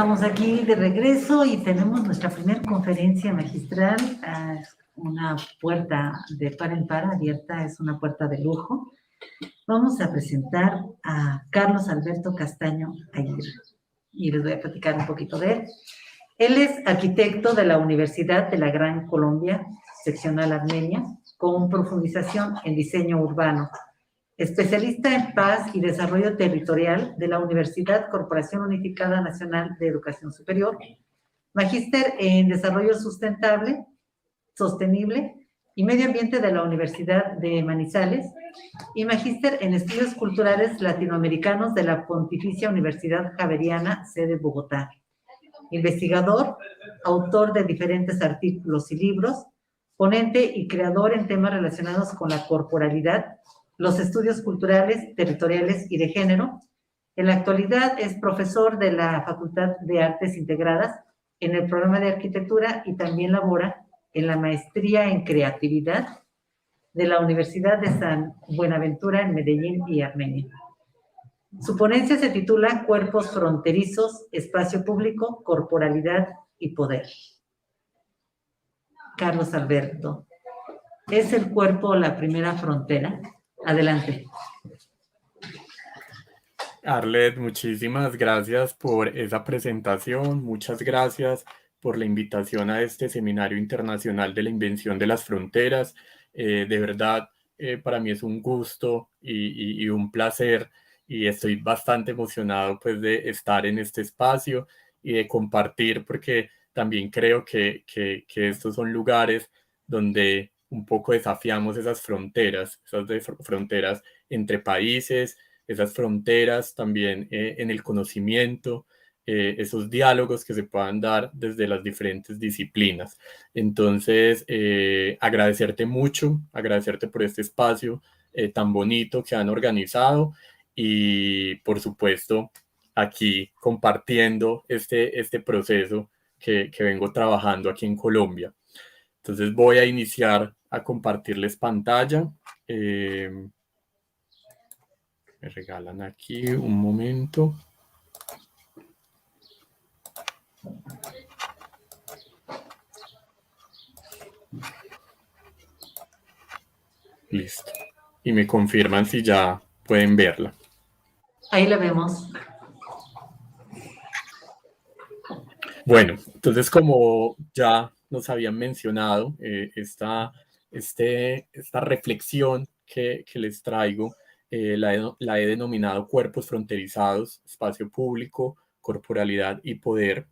estamos aquí de regreso y tenemos nuestra primera conferencia magistral, una puerta de par en par abierta, es una puerta de lujo. Vamos a presentar a Carlos Alberto Castaño Aguirre y les voy a platicar un poquito de él. Él es arquitecto de la Universidad de la Gran Colombia, seccional Armenia, con profundización en diseño urbano. Especialista en paz y desarrollo territorial de la Universidad Corporación Unificada Nacional de Educación Superior. Magíster en desarrollo sostenible y medio ambiente de la Universidad de Manizales. Y magíster en estudios culturales latinoamericanos de la Pontificia Universidad Javeriana, sede Bogotá. Investigador, autor de diferentes artículos y libros, ponente y creador en temas relacionados con la corporalidad, los estudios culturales, territoriales y de género. En la actualidad es profesor de la Facultad de Artes Integradas en el programa de arquitectura y también labora en la maestría en creatividad de la Universidad de San Buenaventura en Medellín y Armenia. Su ponencia se titula Cuerpos fronterizos, espacio público, corporalidad y poder. Carlos Alberto, ¿es el cuerpo la primera frontera? Adelante. Arlet, muchísimas gracias por esa presentación, muchas gracias por la invitación a este Seminario Internacional de la Invención de las Fronteras. De verdad, para mí es un gusto y un placer, y estoy bastante emocionado pues de estar en este espacio y de compartir, porque también creo que estos son lugares donde un poco desafiamos esas fronteras entre países, esas fronteras también en el conocimiento, esos diálogos que se puedan dar desde las diferentes disciplinas. Entonces, agradecerte mucho, agradecerte por este espacio tan bonito que han organizado y, por supuesto, aquí compartiendo este proceso que vengo trabajando aquí en Colombia. Entonces voy a iniciar a compartirles pantalla. Me regalan aquí un momento. Listo. Y me confirman si ya pueden verla. Ahí la vemos. Bueno, entonces como ya nos habían mencionado, esta reflexión que les traigo, la he denominado Cuerpos fronterizados, espacio público, corporalidad y poder.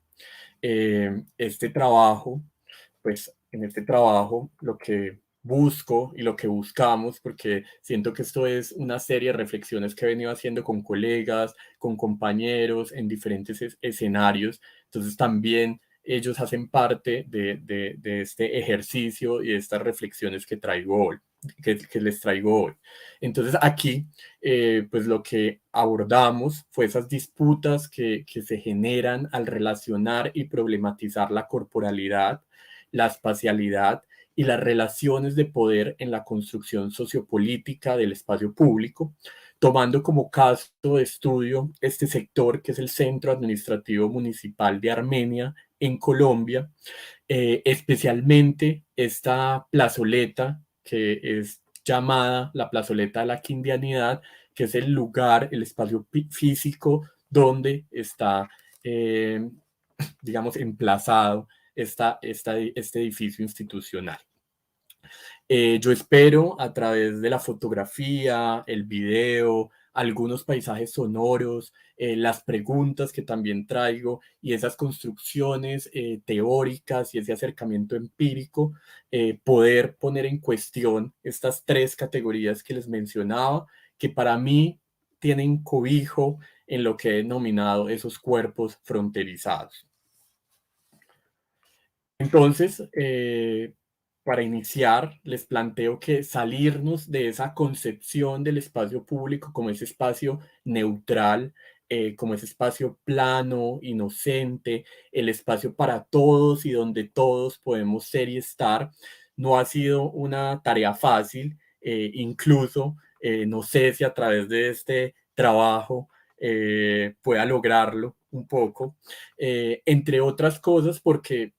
Este trabajo, pues en este trabajo lo que busco y lo que buscamos, porque siento que esto es una serie de reflexiones que he venido haciendo con colegas, con compañeros en diferentes escenarios, entonces también ellos hacen parte de este ejercicio y de estas reflexiones que traigo hoy, que les traigo hoy. Entonces aquí, pues lo que abordamos fue esas disputas que se generan al relacionar y problematizar la corporalidad, la espacialidad y las relaciones de poder en la construcción sociopolítica del espacio público, tomando como caso de estudio este sector que es el Centro Administrativo Municipal de Armenia en Colombia, especialmente esta plazoleta que es llamada la plazoleta de la Quindianidad, que es el lugar, el espacio físico donde está, digamos, emplazado este edificio institucional. Yo espero a través de la fotografía, el video, algunos paisajes sonoros, las preguntas que también traigo y esas construcciones teóricas y ese acercamiento empírico, poder poner en cuestión estas tres categorías que les mencionaba, que para mí tienen cobijo en lo que he denominado esos cuerpos fronterizados. Entonces, para iniciar, les planteo que salirnos de esa concepción del espacio público como ese espacio neutral, como ese espacio plano, inocente, el espacio para todos y donde todos podemos ser y estar, no ha sido una tarea fácil. Incluso no sé si a través de este trabajo pueda lograrlo. un poco, entre otras cosas porque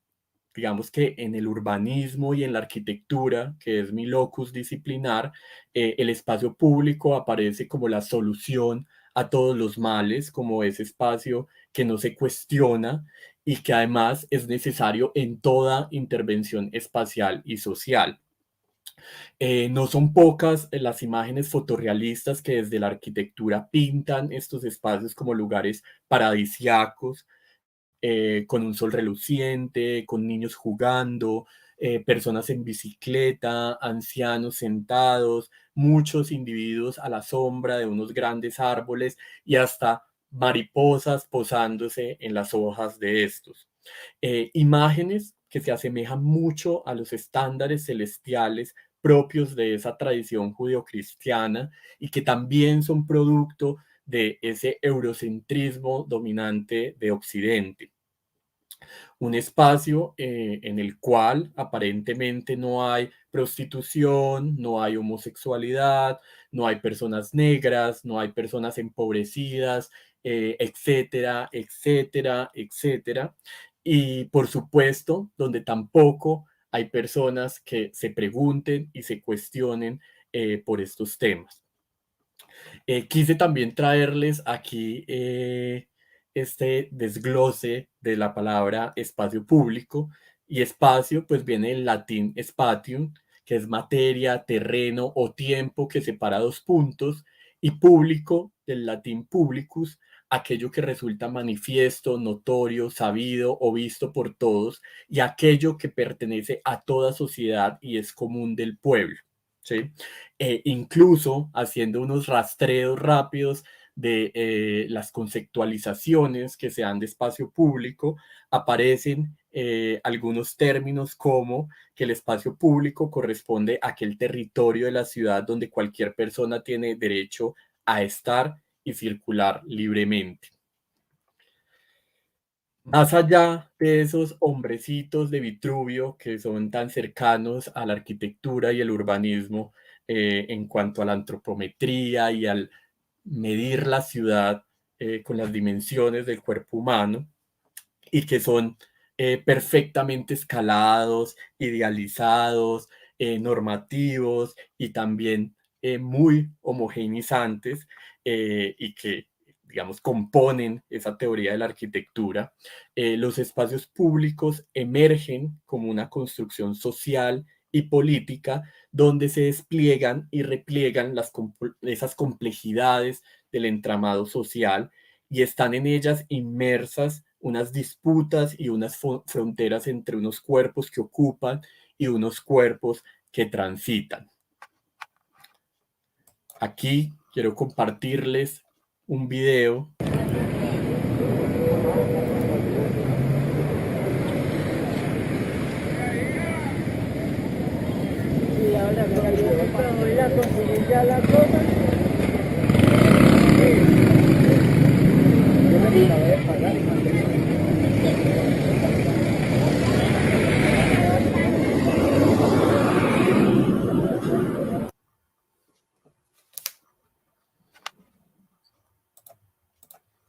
digamos que en el urbanismo y en la arquitectura, que es mi locus disciplinar, el espacio público aparece como la solución a todos los males, como ese espacio que no se cuestiona y que además es necesario en toda intervención espacial y social. No son pocas las imágenes fotorrealistas que desde la arquitectura pintan estos espacios como lugares paradisiacos, con un sol reluciente, con niños jugando, personas en bicicleta, ancianos sentados, muchos individuos a la sombra de unos grandes árboles y hasta mariposas posándose en las hojas de estos. Imágenes que se asemejan mucho a los estándares celestiales propios de esa tradición judeocristiana y que también son producto de ese eurocentrismo dominante de Occidente. Un espacio en el cual aparentemente no hay prostitución, no hay homosexualidad, no hay personas negras, no hay personas empobrecidas, etcétera, etcétera, etcétera. Y por supuesto, donde tampoco hay personas que se pregunten y se cuestionen por estos temas. Quise también traerles aquí este desglose de la palabra espacio público, y espacio pues viene del latín spatium, que es materia, terreno o tiempo que separa dos puntos, y público del latín publicus, aquello que resulta manifiesto, notorio, sabido o visto por todos, y aquello que pertenece a toda sociedad y es común del pueblo, ¿sí? Incluso haciendo unos rastreos rápidos de las conceptualizaciones que se dan de espacio público, aparecen algunos términos como que el espacio público corresponde a aquel territorio de la ciudad donde cualquier persona tiene derecho a estar y circular libremente. Más allá de esos hombrecitos de Vitruvio que son tan cercanos a la arquitectura y el urbanismo, en cuanto a la antropometría y al medir la ciudad con las dimensiones del cuerpo humano, y que son perfectamente escalados, idealizados, normativos y también muy homogeneizantes, y que, digamos, componen esa teoría de la arquitectura. Los espacios públicos emergen como una construcción social y política donde se despliegan y repliegan esas complejidades del entramado social, y están en ellas inmersas unas disputas y unas fronteras entre unos cuerpos que ocupan y unos cuerpos que transitan. Aquí quiero compartirles un video. Y ahora la conseguí ya la cosa.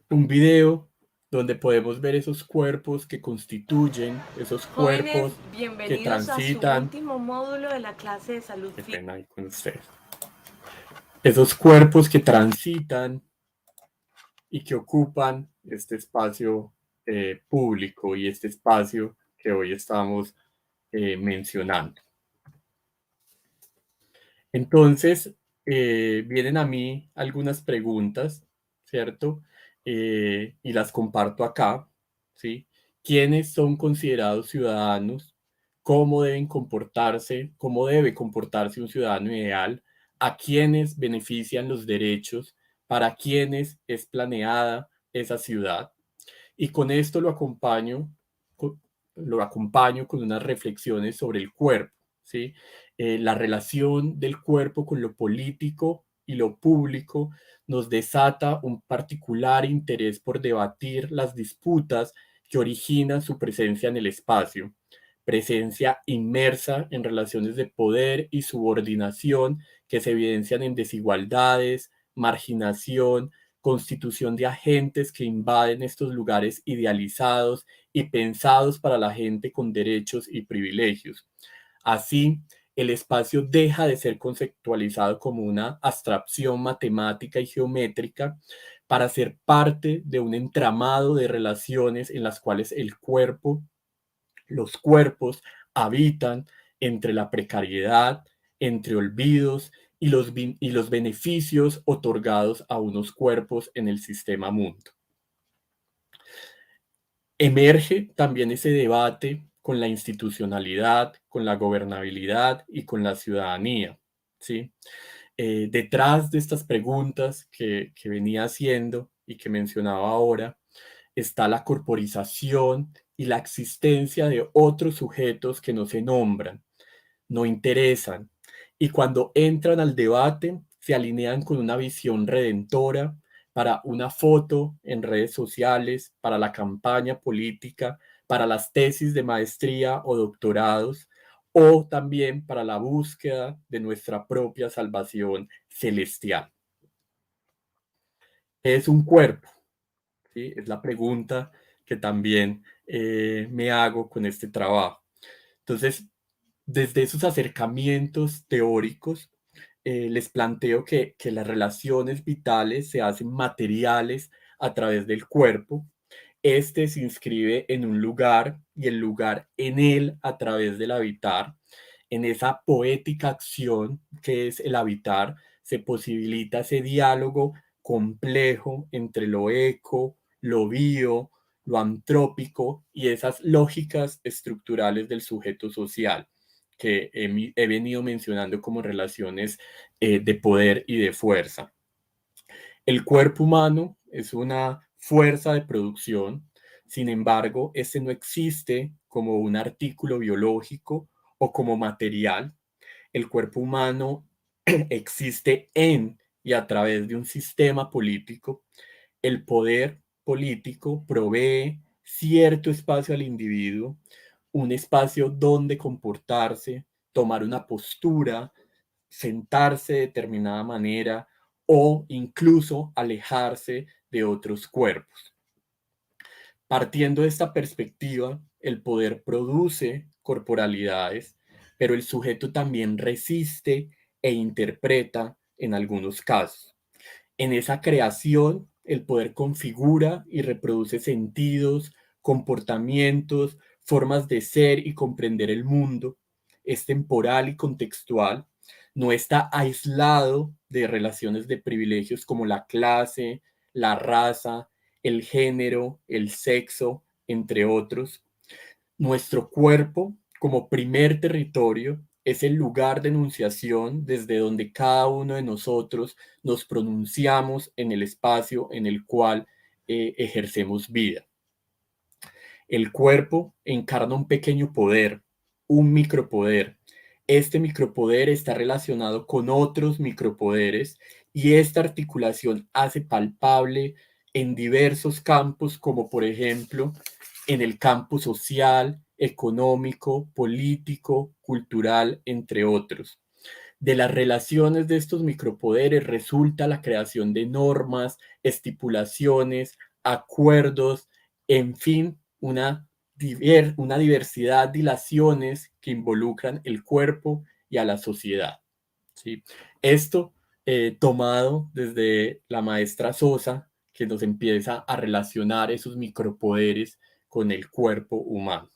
Un video donde podemos ver esos cuerpos que constituyen, esos Jóvenes, cuerpos que bienvenidos a su transitan. último módulo de la clase de salud Qué física. pena ahí con ustedes. Esos cuerpos que transitan y que ocupan este espacio público y este espacio que hoy estamos mencionando. Entonces, vienen a mí algunas preguntas, ¿cierto? Y las comparto acá, ¿sí? ¿Quiénes son considerados ciudadanos? ¿Cómo deben comportarse? ¿Cómo debe comportarse un ciudadano ideal? ¿A quiénes benefician los derechos? ¿Para quiénes es planeada esa ciudad? Y con esto lo acompaño con unas reflexiones sobre el cuerpo, ¿sí? La relación del cuerpo con lo político y lo público nos desata un particular interés por debatir las disputas que originan su presencia en el espacio, presencia inmersa en relaciones de poder y subordinación que se evidencian en desigualdades, marginación, constitución de agentes que invaden estos lugares idealizados y pensados para la gente con derechos y privilegios. Así, el espacio deja de ser conceptualizado como una abstracción matemática y geométrica para ser parte de un entramado de relaciones en las cuales los cuerpos habitan entre la precariedad, entre olvidos y los beneficios otorgados a unos cuerpos en el sistema mundo. Emerge también ese debate con la institucionalidad, con la gobernabilidad y con la ciudadanía, ¿sí? Detrás de estas preguntas que venía haciendo y que mencionaba ahora, está la corporización y la existencia de otros sujetos que no se nombran, no interesan, y cuando entran al debate se alinean con una visión redentora para una foto en redes sociales, para la campaña política, para las tesis de maestría o doctorados, o también para la búsqueda de nuestra propia salvación celestial. ¿Qué es un cuerpo? ¿Sí? Es la pregunta que también me hago con este trabajo. Entonces, desde esos acercamientos teóricos, les planteo que las relaciones vitales se hacen materiales a través del cuerpo. Este se inscribe en un lugar y el lugar en él a través del habitar. En esa poética acción que es el habitar, se posibilita ese diálogo complejo entre lo eco, lo bio, lo antrópico y esas lógicas estructurales del sujeto social que he venido mencionando como relaciones de poder y de fuerza. El cuerpo humano es una fuerza de producción, sin embargo, este no existe como un artículo biológico o como material. El cuerpo humano existe en y a través de un sistema político. El poder político provee cierto espacio al individuo, un espacio donde comportarse, tomar una postura, sentarse de determinada manera o incluso alejarse de otros cuerpos. Partiendo de esta perspectiva, el poder produce corporalidades, pero el sujeto también resiste e interpreta en algunos casos. En esa creación, el poder configura y reproduce sentidos, comportamientos, formas de ser y comprender el mundo. Es temporal y contextual. No está aislado de relaciones de privilegios como la clase, la raza, el género, el sexo, entre otros. Nuestro cuerpo, como primer territorio, es el lugar de enunciación desde donde cada uno de nosotros nos pronunciamos en el espacio en el cual ejercemos vida. El cuerpo encarna un pequeño poder, un micropoder. Este micropoder está relacionado con otros micropoderes y esta articulación hace palpable en diversos campos, como por ejemplo en el campo social, económico, político, cultural, entre otros. De las relaciones de estos micropoderes resulta la creación de normas, estipulaciones, acuerdos, en fin, una diversidad de ilaciones que involucran el cuerpo y a la sociedad. ¿Sí? Esto tomado desde la maestra Sosa, que nos empieza a relacionar esos micropoderes con el cuerpo humano.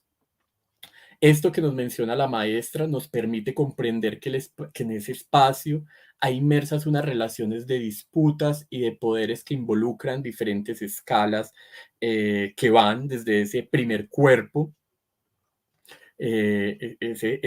Esto que nos menciona la maestra nos permite comprender que en ese espacio hay inmersas unas relaciones de disputas y de poderes que involucran diferentes escalas que van desde ese primer cuerpo, ese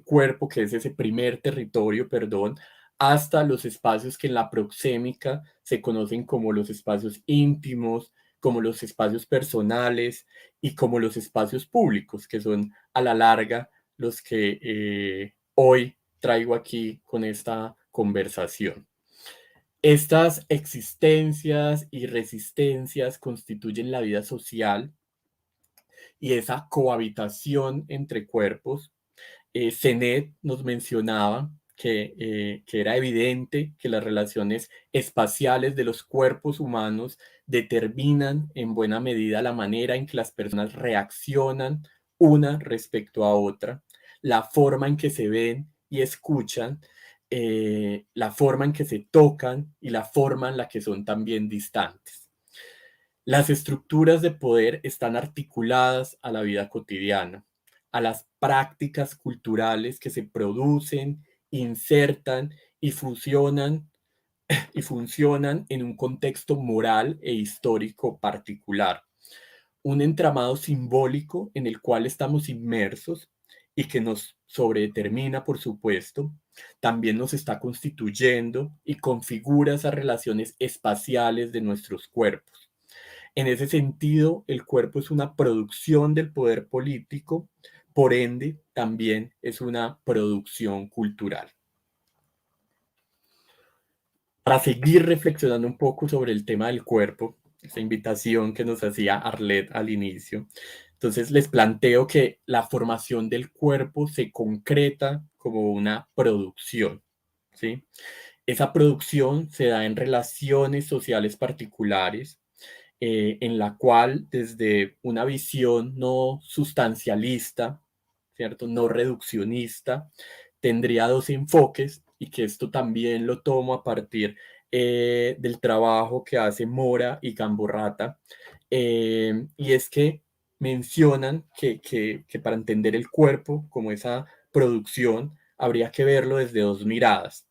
cuerpo que es ese primer territorio, perdón, hasta los espacios que en la proxémica se conocen como los espacios íntimos, como los espacios personales y como los espacios públicos, que son a la larga los que hoy traigo aquí con esta conversación. Estas existencias y resistencias constituyen la vida social y esa cohabitación entre cuerpos. Zenet nos mencionaba que era evidente que las relaciones espaciales de los cuerpos humanos determinan en buena medida la manera en que las personas reaccionan una respecto a otra, la forma en que se ven y escuchan, la forma en que se tocan y la forma en la que son también distantes. Las estructuras de poder están articuladas a la vida cotidiana, a las prácticas culturales que se producen, insertan y funcionan en un contexto moral e histórico particular. Un entramado simbólico en el cual estamos inmersos y que nos sobredetermina, por supuesto, también nos está constituyendo y configura esas relaciones espaciales de nuestros cuerpos. En ese sentido, el cuerpo es una producción del poder político, por ende, también es una producción cultural. Para seguir reflexionando un poco sobre el tema del cuerpo, esa invitación que nos hacía Arlet al inicio, entonces les planteo que la formación del cuerpo se concreta como una producción, ¿sí? Esa producción se da en relaciones sociales particulares, en la cual desde una visión no sustancialista, ¿cierto? No reduccionista, tendría dos enfoques y que esto también lo tomo a partir del trabajo que hace Mora y Camborrata, y es que mencionan que para entender el cuerpo como esa producción habría que verlo desde dos miradas.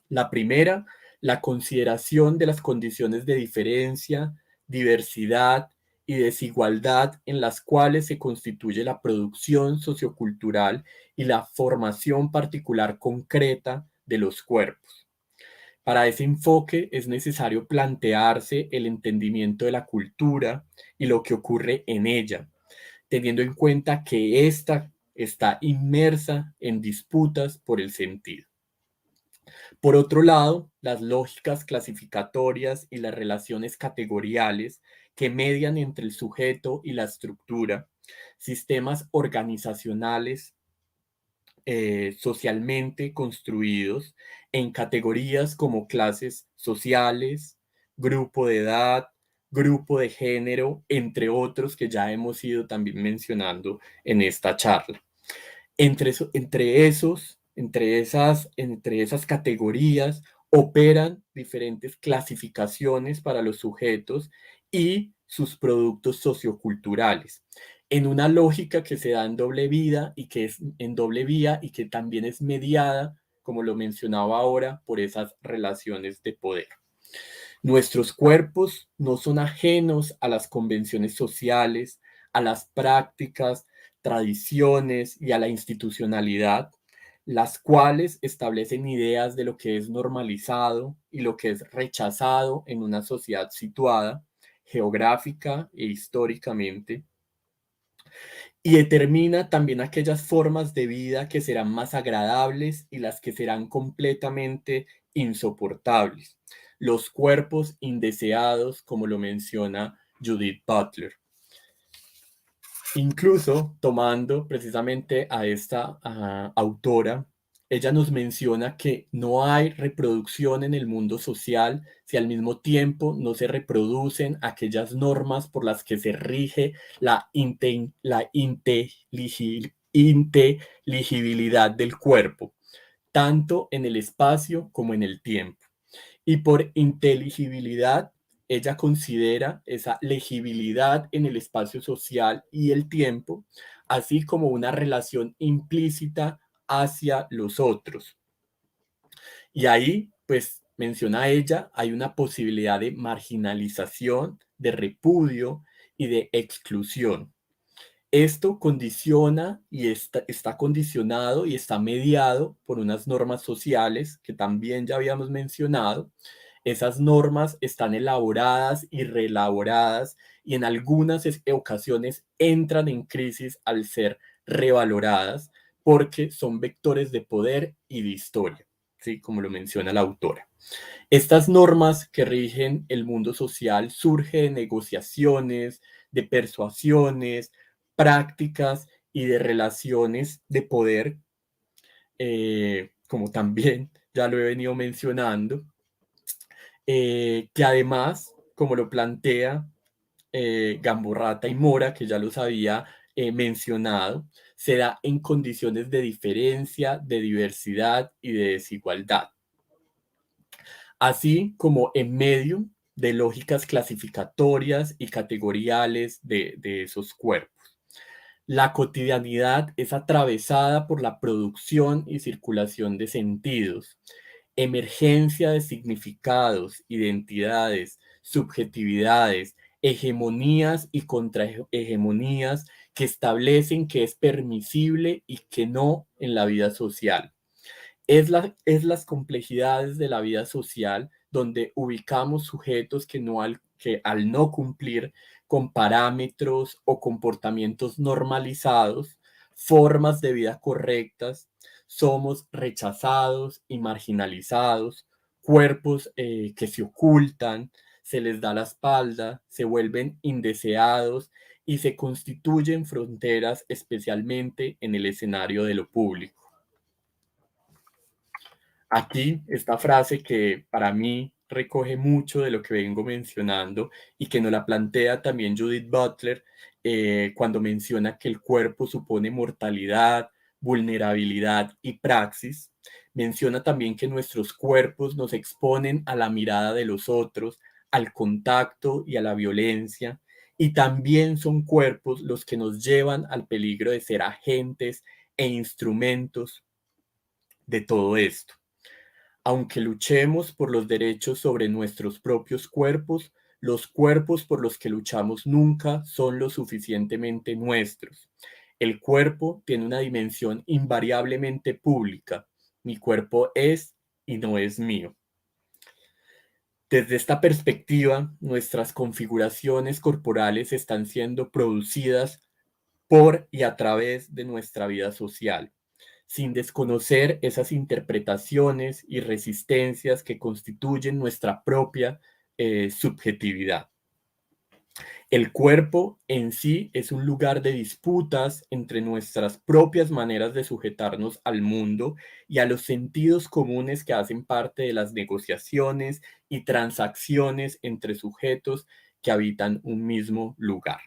La primera, la consideración de las condiciones de diferencia, diversidad y desigualdad en las cuales se constituye la producción sociocultural y la formación particular concreta de los cuerpos. Para ese enfoque es necesario plantearse el entendimiento de la cultura y lo que ocurre en ella, teniendo en cuenta que ésta está inmersa en disputas por el sentido. Por otro lado, las lógicas clasificatorias y las relaciones categoriales que median entre el sujeto y la estructura, sistemas organizacionales socialmente construidos en categorías como clases sociales, grupo de edad, grupo de género, entre otros que ya hemos ido también mencionando en esta charla. Entre esas categorías operan diferentes clasificaciones para los sujetos y sus productos socioculturales, en una lógica que se da en doble vida y que es en doble vía y que también es mediada, como lo mencionaba ahora, por esas relaciones de poder. Nuestros cuerpos no son ajenos a las convenciones sociales, a las prácticas, tradiciones y a la institucionalidad, las cuales establecen ideas de lo que es normalizado y lo que es rechazado en una sociedad situada geográfica e históricamente, y determina también aquellas formas de vida que serán más agradables y las que serán completamente insoportables. Los cuerpos indeseados, como lo menciona Judith Butler. Incluso tomando precisamente a esta autora, ella nos menciona que no hay reproducción en el mundo social si al mismo tiempo no se reproducen aquellas normas por las que se rige la inteligibilidad del cuerpo, tanto en el espacio como en el tiempo. Y por inteligibilidad, ella considera esa legibilidad en el espacio social y el tiempo, así como una relación implícita hacia los otros. Y ahí, pues, menciona ella, hay una posibilidad de marginalización, de repudio y de exclusión. Esto condiciona y está condicionado y está mediado por unas normas sociales que también ya habíamos mencionado. Esas normas están elaboradas y reelaboradas y en algunas ocasiones entran en crisis al ser revaloradas porque son vectores de poder y de historia, ¿sí? Como lo menciona la autora. Estas normas que rigen el mundo social surgen de negociaciones, de persuasiones, prácticas y de relaciones de poder como también ya lo he venido mencionando, que además, como lo plantea Gamborrata y Mora, que ya los había mencionado, se da en condiciones de diferencia, de diversidad y de desigualdad, así como en medio de lógicas clasificatorias y categoriales de esos cuerpos. La cotidianidad es atravesada por la producción y circulación de sentidos, emergencia de significados, identidades, subjetividades, hegemonías y contrahegemonías que establecen qué es permisible y qué no en la vida social. Es las complejidades de la vida social donde ubicamos sujetos que al no cumplir con parámetros o comportamientos normalizados, formas de vida correctas, somos rechazados y marginalizados, cuerpos que se ocultan, se les da la espalda, se vuelven indeseados y se constituyen fronteras especialmente en el escenario de lo público. Aquí, esta frase que para mí recoge mucho de lo que vengo mencionando y que nos la plantea también Judith Butler cuando menciona que el cuerpo supone mortalidad, vulnerabilidad y praxis. Menciona también que nuestros cuerpos nos exponen a la mirada de los otros, al contacto y a la violencia, y también son cuerpos los que nos llevan al peligro de ser agentes e instrumentos de todo esto. Aunque luchemos por los derechos sobre nuestros propios cuerpos, los cuerpos por los que luchamos nunca son lo suficientemente nuestros. El cuerpo tiene una dimensión invariablemente pública. Mi cuerpo es y no es mío. Desde esta perspectiva, nuestras configuraciones corporales están siendo producidas por y a través de nuestra vida social, sin desconocer esas interpretaciones y resistencias que constituyen nuestra propia subjetividad. El cuerpo en sí es un lugar de disputas entre nuestras propias maneras de sujetarnos al mundo y a los sentidos comunes que hacen parte de las negociaciones y transacciones entre sujetos que habitan un mismo lugar.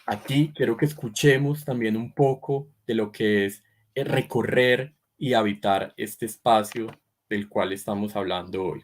Aquí quiero que escuchemos también un poco de lo que es recorrer y habitar este espacio del cual estamos hablando hoy.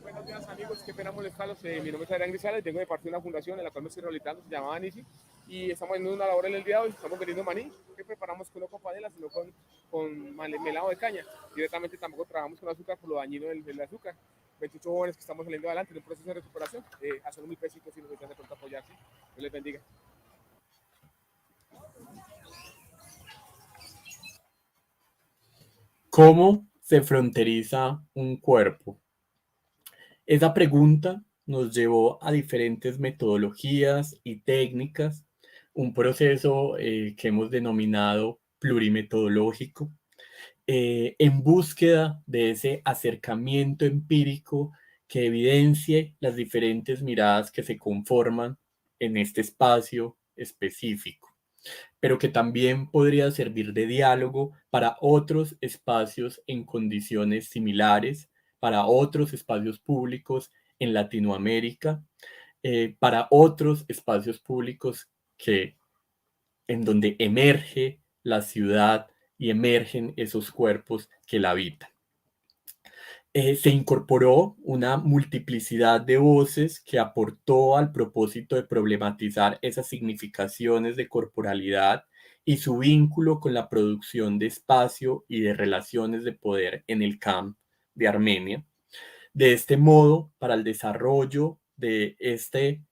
Buenos días amigos, qué pena molestarlos. Mi nombre es Adrián Grisales, vengo de parte de una fundación en la cual me estoy rehabilitando, se llama Anisi, y estamos haciendo una labor en el día de hoy. Estamos vendiendo maní, que preparamos con no con panela, sino con melado de caña. Directamente tampoco trabajamos con azúcar por lo dañino del azúcar. 28 jóvenes que estamos saliendo adelante en un proceso de recuperación, a solo 1.000 pesitos si nos desean de pronto apoyar, ¿sí? Dios les bendiga. ¿Cómo se fronteriza un cuerpo? Esa pregunta nos llevó a diferentes metodologías y técnicas, un proceso que hemos denominado plurimetodológico, en búsqueda de ese acercamiento empírico que evidencie las diferentes miradas que se conforman en este espacio específico, pero que también podría servir de diálogo para otros espacios en condiciones similares, para otros espacios públicos en Latinoamérica, para otros espacios públicos en donde emerge la ciudad y emergen esos cuerpos que la habitan. Se incorporó una multiplicidad de voces que aportó al propósito de problematizar esas significaciones de corporalidad y su vínculo con la producción de espacio y de relaciones de poder en el camp de Armenia. De este modo, para el desarrollo de este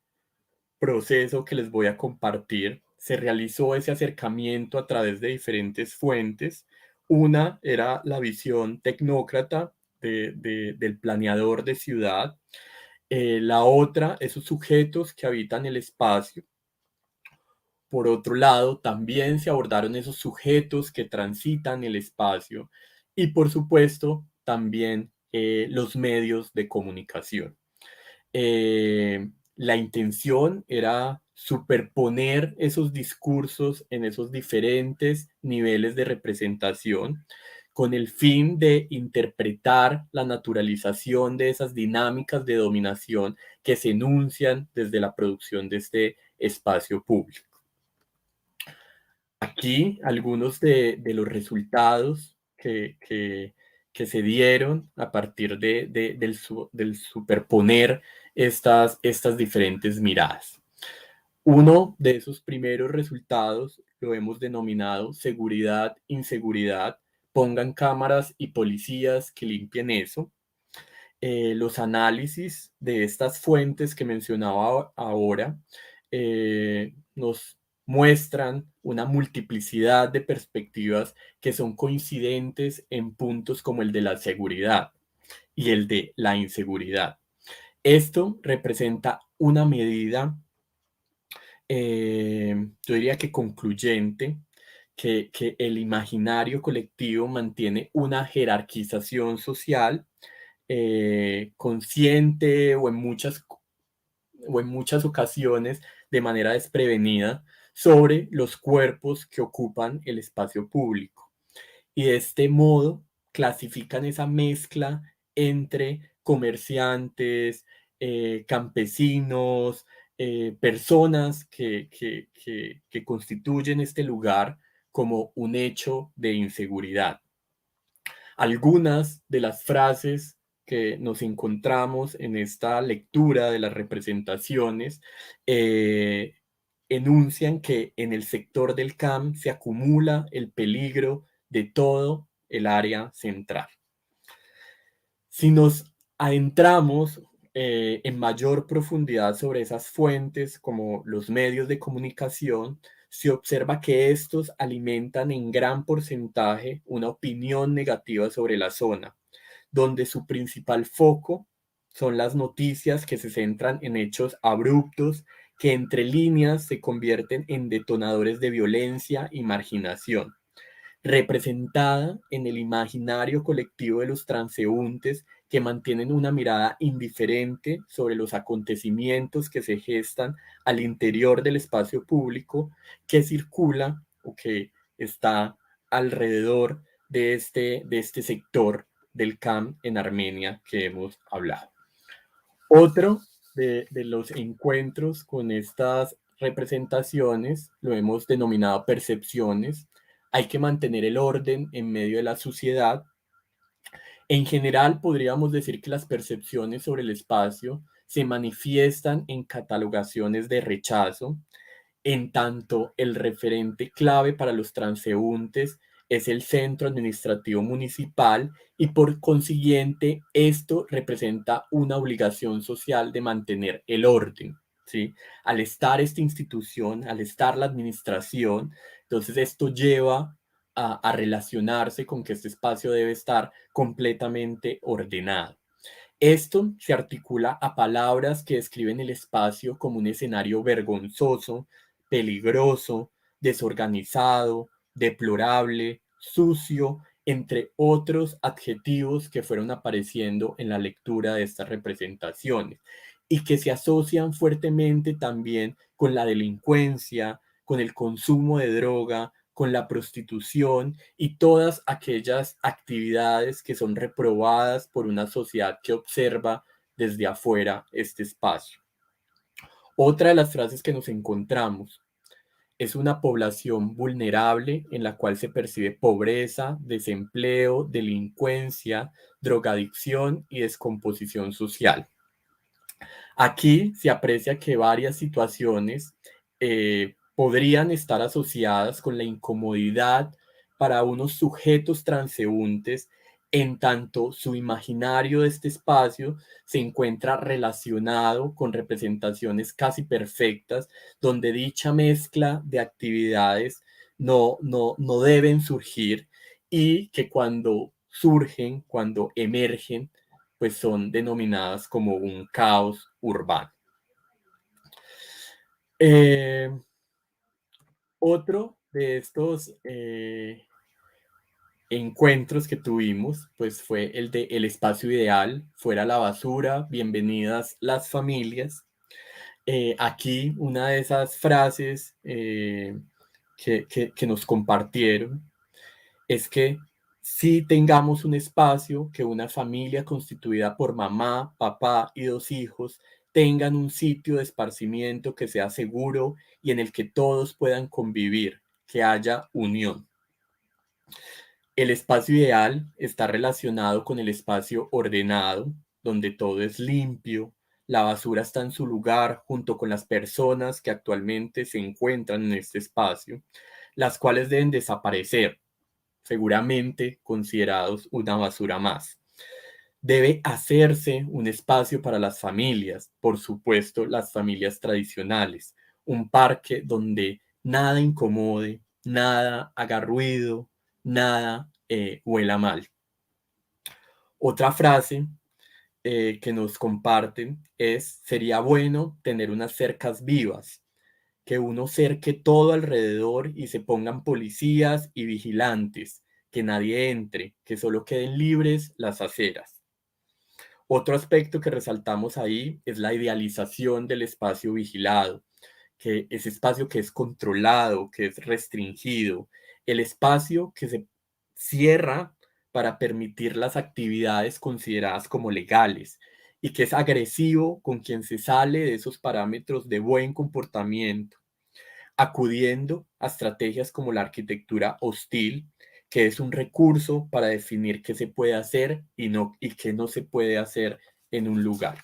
proceso que les voy a compartir, se realizó ese acercamiento a través de diferentes fuentes. Una era la visión tecnócrata del planeador de ciudad. La otra, esos sujetos que habitan el espacio. Por otro lado, también se abordaron esos sujetos que transitan el espacio y, por supuesto, también los medios de comunicación. La intención era superponer esos discursos en esos diferentes niveles de representación con el fin de interpretar la naturalización de esas dinámicas de dominación que se enuncian desde la producción de este espacio público. Aquí algunos de los resultados que se dieron a partir del superponer estas diferentes miradas. Uno de esos primeros resultados lo hemos denominado seguridad, inseguridad. Pongan cámaras y policías que limpien eso. Los análisis de estas fuentes que mencionaba ahora nos muestran una multiplicidad de perspectivas que son coincidentes en puntos como el de la seguridad y el de la inseguridad. Esto representa una medida, yo diría que concluyente, que el imaginario colectivo mantiene una jerarquización social consciente o en muchas ocasiones de manera desprevenida sobre los cuerpos que ocupan el espacio público. Y de este modo clasifican esa mezcla entre comerciantes, campesinos, personas que constituyen este lugar como un hecho de inseguridad. Algunas de las frases que nos encontramos en esta lectura de las representaciones enuncian que en el sector del CAM se acumula el peligro de todo el área central. Si nos adentramos en mayor profundidad sobre esas fuentes, como los medios de comunicación, se observa que estos alimentan en gran porcentaje una opinión negativa sobre la zona, donde su principal foco son las noticias que se centran en hechos abruptos que entre líneas se convierten en detonadores de violencia y marginación, representada en el imaginario colectivo de los transeúntes que mantienen una mirada indiferente sobre los acontecimientos que se gestan al interior del espacio público que circula o que está alrededor de este sector del CAM en Armenia que hemos hablado. Otro de los encuentros con estas representaciones lo hemos denominado percepciones. Hay que mantener el orden en medio de la sociedad. En general, podríamos decir que las percepciones sobre el espacio se manifiestan en catalogaciones de rechazo, en tanto el referente clave para los transeúntes es el centro administrativo municipal y por consiguiente esto representa una obligación social de mantener el orden, ¿sí? Al estar esta institución, al estar la administración, entonces esto lleva a relacionarse con que este espacio debe estar completamente ordenado. Esto se articula a palabras que describen el espacio como un escenario vergonzoso, peligroso, desorganizado, deplorable, sucio, entre otros adjetivos que fueron apareciendo en la lectura de estas representaciones y que se asocian fuertemente también con la delincuencia, con el consumo de droga, con la prostitución y todas aquellas actividades que son reprobadas por una sociedad que observa desde afuera este espacio. Otra de las frases que nos encontramos, es una población vulnerable en la cual se percibe pobreza, desempleo, delincuencia, drogadicción y descomposición social. Aquí se aprecia que varias situaciones podrían estar asociadas con la incomodidad para unos sujetos transeúntes, en tanto su imaginario de este espacio se encuentra relacionado con representaciones casi perfectas, donde dicha mezcla de actividades no deben surgir, y que cuando surgen, cuando emergen, pues son denominadas como un caos urbano. Otro de estos encuentros que tuvimos, pues fue el de El espacio ideal, fuera la basura, bienvenidas las familias. Aquí una de esas frases que nos compartieron es que si tengamos un espacio, que una familia constituida por mamá, papá y 2 hijos tengan un sitio de esparcimiento que sea seguro y en el que todos puedan convivir, que haya unión. El espacio ideal está relacionado con el espacio ordenado, donde todo es limpio, la basura está en su lugar junto con las personas que actualmente se encuentran en este espacio, las cuales deben desaparecer, seguramente considerados una basura más. Debe hacerse un espacio para las familias, por supuesto las familias tradicionales, un parque donde nada incomode, nada haga ruido, nada huela mal. Otra frase que nos comparten es: sería bueno tener unas cercas vivas, que uno cerque todo alrededor y se pongan policías y vigilantes, que nadie entre, que solo queden libres las aceras. Otro aspecto que resaltamos ahí es la idealización del espacio vigilado, que ese espacio que es controlado, que es restringido, el espacio que se cierra para permitir las actividades consideradas como legales, y que es agresivo con quien se sale de esos parámetros de buen comportamiento, acudiendo a estrategias como la arquitectura hostil, que es un recurso para definir qué se puede hacer y qué no se puede hacer en un lugar.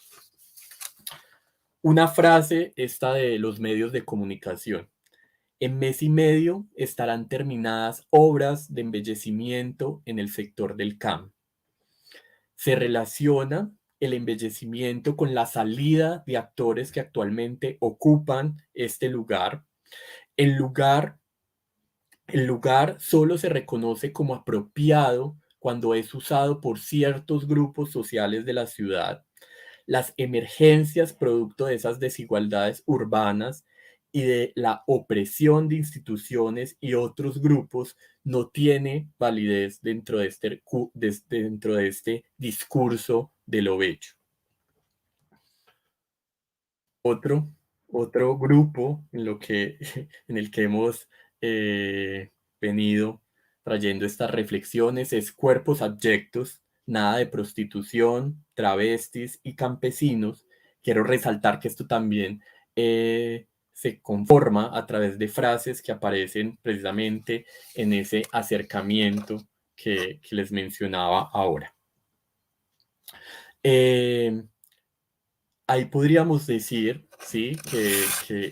Una frase esta de los medios de comunicación: en mes y medio estarán terminadas obras de embellecimiento en el sector del CAM. Se relaciona el embellecimiento con la salida de actores que actualmente ocupan este lugar. El lugar solo se reconoce como apropiado cuando es usado por ciertos grupos sociales de la ciudad. Las emergencias producto de esas desigualdades urbanas y de la opresión de instituciones y otros grupos no tiene validez dentro de este discurso de lo bello. Otro grupo en el que hemos venido trayendo estas reflexiones es cuerpos abyectos, nada de prostitución, travestis y campesinos. Quiero resaltar que esto también se conforma a través de frases que aparecen precisamente en ese acercamiento que les mencionaba ahora. Ahí podríamos decir, ¿sí?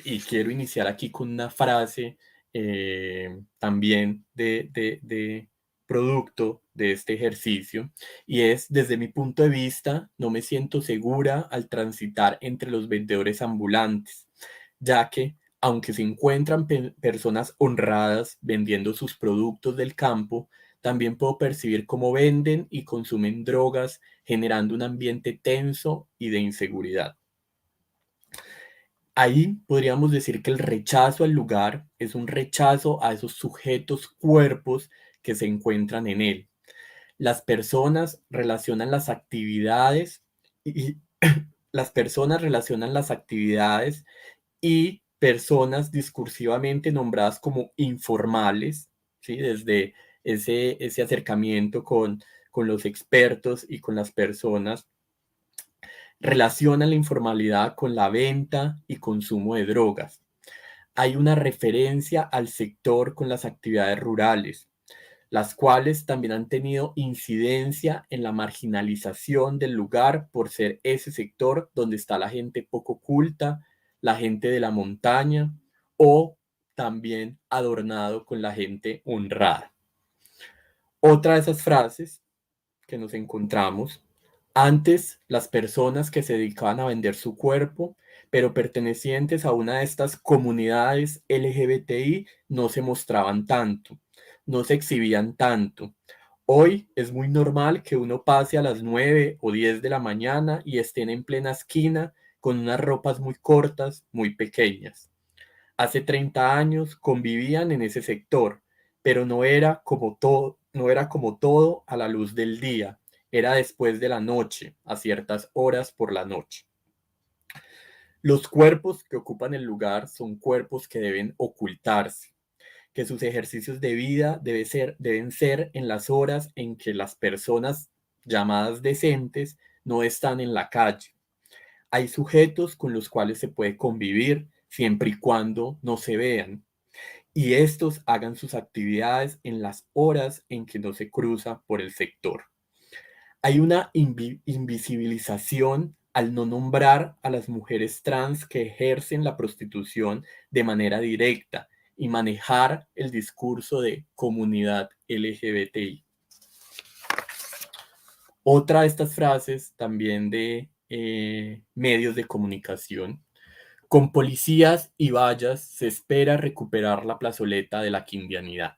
Y quiero iniciar aquí con una frase también de producto de este ejercicio, y es: desde mi punto de vista, no me siento segura al transitar entre los vendedores ambulantes, ya que, aunque se encuentran personas honradas vendiendo sus productos del campo, también puedo percibir cómo venden y consumen drogas, generando un ambiente tenso y de inseguridad. Ahí podríamos decir que el rechazo al lugar es un rechazo a esos sujetos cuerpos que se encuentran en él. Las personas relacionan las actividades y las personas relacionan las actividades y personas discursivamente nombradas como informales, ¿sí? Desde ese acercamiento con los expertos y con las personas, relacionan la informalidad con la venta y consumo de drogas. hay una referencia al sector con las actividades rurales, las cuales también han tenido incidencia en la marginalización del lugar por ser ese sector donde está la gente poco culta, la gente de la montaña o también adornado con la gente honrada. Otra de esas frases que nos encontramos: antes, las personas que se dedicaban a vender su cuerpo, pero pertenecientes a una de estas comunidades LGBTI, no se mostraban tanto, no se exhibían tanto. Hoy es muy normal que uno pase a las 9 o 10 de la mañana y estén en plena esquina con unas ropas muy cortas, muy pequeñas. Hace 30 años convivían en ese sector, pero no era como todo a la luz del día, era después de la noche, a ciertas horas por la noche. Los cuerpos que ocupan el lugar son cuerpos que deben ocultarse, que sus ejercicios de vida deben ser en las horas en que las personas llamadas decentes no están en la calle. Hay sujetos con los cuales se puede convivir siempre y cuando no se vean, y estos hagan sus actividades en las horas en que no se cruza por el sector. Hay una invisibilización al no nombrar a las mujeres trans que ejercen la prostitución de manera directa y manejar el discurso de comunidad LGBTI. Otra de estas frases también de medios de comunicación: con policías y vallas se espera recuperar la plazoleta de la quindianidad.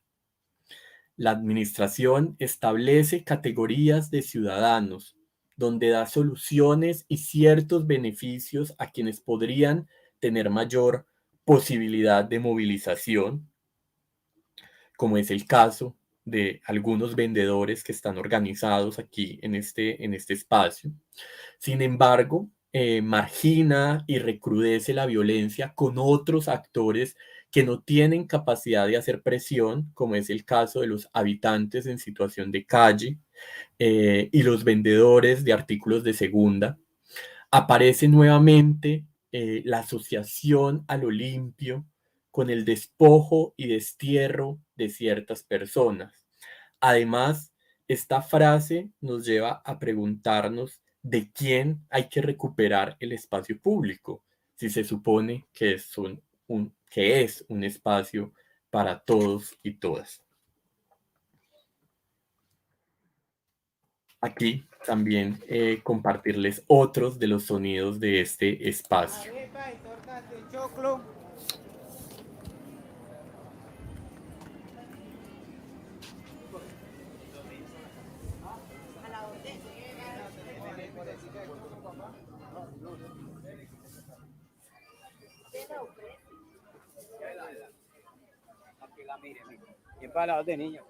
La administración establece categorías de ciudadanos, donde da soluciones y ciertos beneficios a quienes podrían tener mayor posibilidad de movilización, como es el caso de algunos vendedores que están organizados aquí en este espacio. Sin embargo, margina y recrudece la violencia con otros actores que no tienen capacidad de hacer presión, como es el caso de los habitantes en situación de calle y los vendedores de artículos de segunda. Aparece nuevamente la asociación a lo limpio con el despojo y destierro de ciertas personas. Además, esta frase nos lleva a preguntarnos de quién hay que recuperar el espacio público, si se supone que es un espacio para todos y todas. Aquí también compartirles otros de los sonidos de este espacio. Y para los de niños.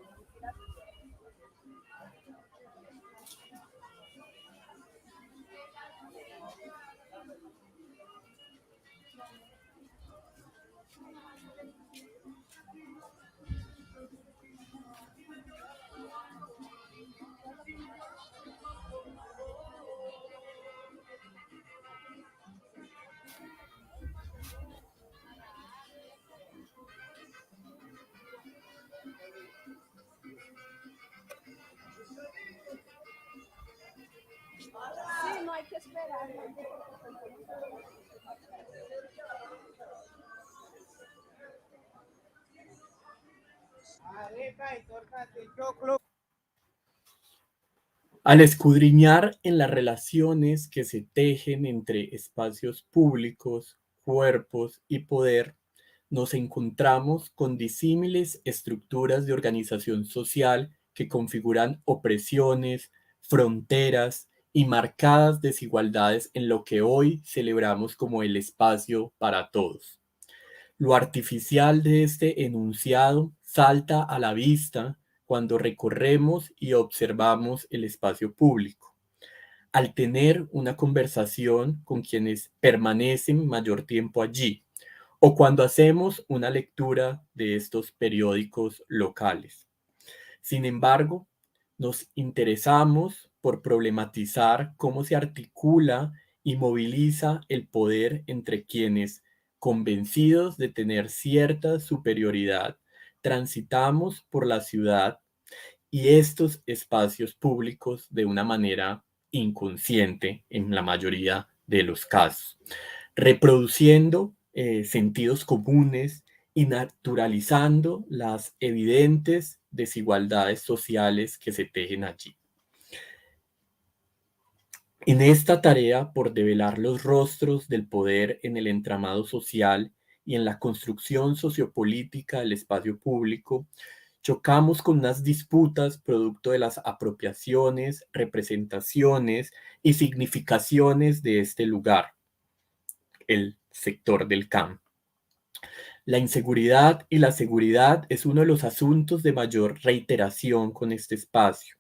Sí, no hay que esperar. Al escudriñar en las relaciones que se tejen entre espacios públicos, cuerpos y poder, nos encontramos con disímiles estructuras de organización social que configuran opresiones, fronteras y marcadas desigualdades en lo que hoy celebramos como el espacio para todos. Lo artificial de este enunciado salta a la vista cuando recorremos y observamos el espacio público. Al tener una conversación con quienes permanecen mayor tiempo allí, o cuando hacemos una lectura de estos periódicos locales. Sin embargo, nos interesamos por problematizar cómo se articula y moviliza el poder entre quienes convencidos de tener cierta superioridad, transitamos por la ciudad y estos espacios públicos de una manera inconsciente en la mayoría de los casos, reproduciendo sentidos comunes y naturalizando las evidentes desigualdades sociales que se tejen allí. En esta tarea por develar los rostros del poder en el entramado social y en la construcción sociopolítica del espacio público, chocamos con unas disputas producto de las apropiaciones, representaciones y significaciones de este lugar, el sector del CAM. La inseguridad y la seguridad es uno de los asuntos de mayor reiteración con este espacio.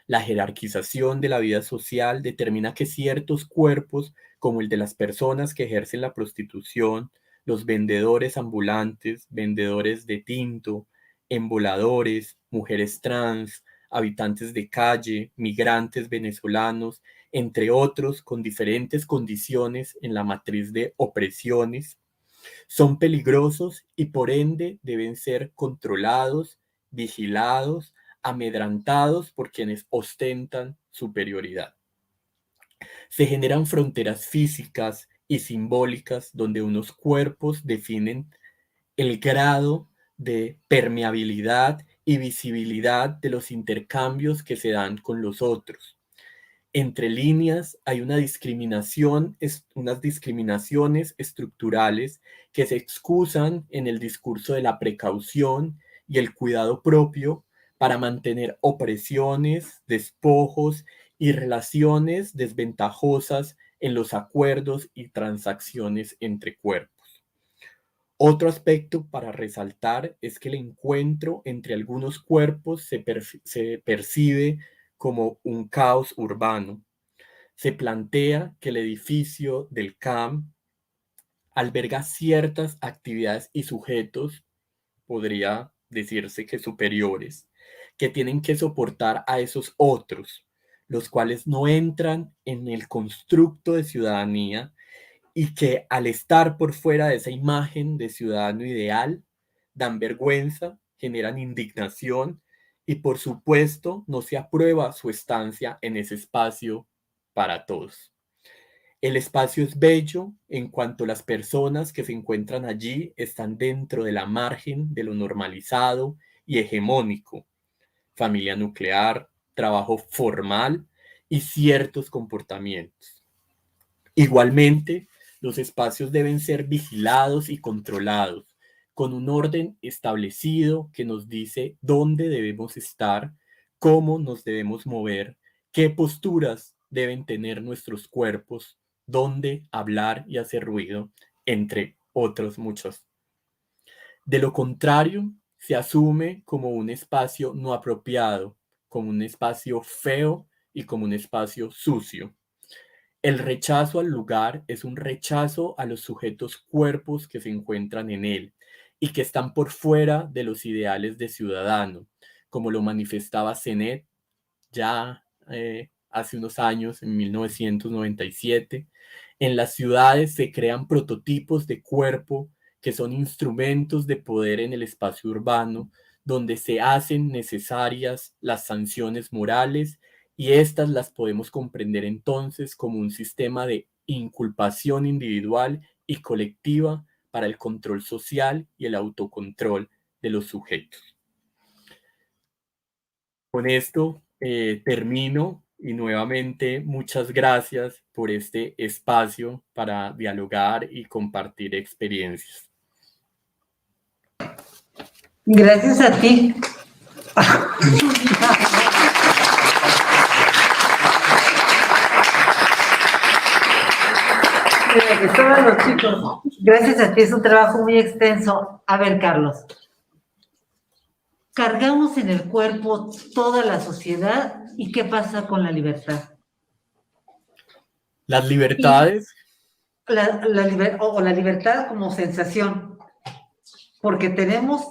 La jerarquización de la vida social determina que ciertos cuerpos, como el de las personas que ejercen la prostitución, los vendedores ambulantes, vendedores de tinto, emboladores, mujeres trans, habitantes de calle, migrantes venezolanos, entre otros, con diferentes condiciones en la matriz de opresiones, son peligrosos y por ende deben ser controlados, vigilados, amedrantados por quienes ostentan superioridad. Se generan fronteras físicas y simbólicas donde unos cuerpos definen el grado de permeabilidad y visibilidad de los intercambios que se dan con los otros. Entre líneas hay unas discriminaciones estructurales que se excusan en el discurso de la precaución y el cuidado propio para mantener opresiones, despojos y relaciones desventajosas en los acuerdos y transacciones entre cuerpos. Otro aspecto para resaltar es que el encuentro entre algunos cuerpos se percibe como un caos urbano. Se plantea que el edificio del CAM alberga ciertas actividades y sujetos, podría decirse que superiores, que tienen que soportar a esos otros, los cuales no entran en el constructo de ciudadanía y que al estar por fuera de esa imagen de ciudadano ideal, dan vergüenza, generan indignación y por supuesto no se aprueba su estancia en ese espacio para todos. El espacio es bello en cuanto las personas que se encuentran allí están dentro de la margen de lo normalizado y hegemónico, familia nuclear, trabajo formal y ciertos comportamientos. Igualmente, los espacios deben ser vigilados y controlados, con un orden establecido que nos dice dónde debemos estar, cómo nos debemos mover, qué posturas deben tener nuestros cuerpos, dónde hablar y hacer ruido, entre otros muchos. De lo contrario, se asume como un espacio no apropiado, como un espacio feo y como un espacio sucio. El rechazo al lugar es un rechazo a los sujetos cuerpos que se encuentran en él y que están por fuera de los ideales de ciudadano, como lo manifestaba Zenet ya hace unos años, en 1997. En las ciudades se crean prototipos de cuerpo que son instrumentos de poder en el espacio urbano, donde se hacen necesarias las sanciones morales y estas las podemos comprender entonces como un sistema de inculpación individual y colectiva para el control social y el autocontrol de los sujetos. Con esto termino y nuevamente muchas gracias por este espacio para dialogar y compartir experiencias. Gracias a ti. Estaban los chicos. Gracias a ti, es un trabajo muy extenso. A ver, Carlos. Cargamos en el cuerpo toda la sociedad y ¿qué pasa con la libertad? Las libertades. La libertad como sensación, porque tenemos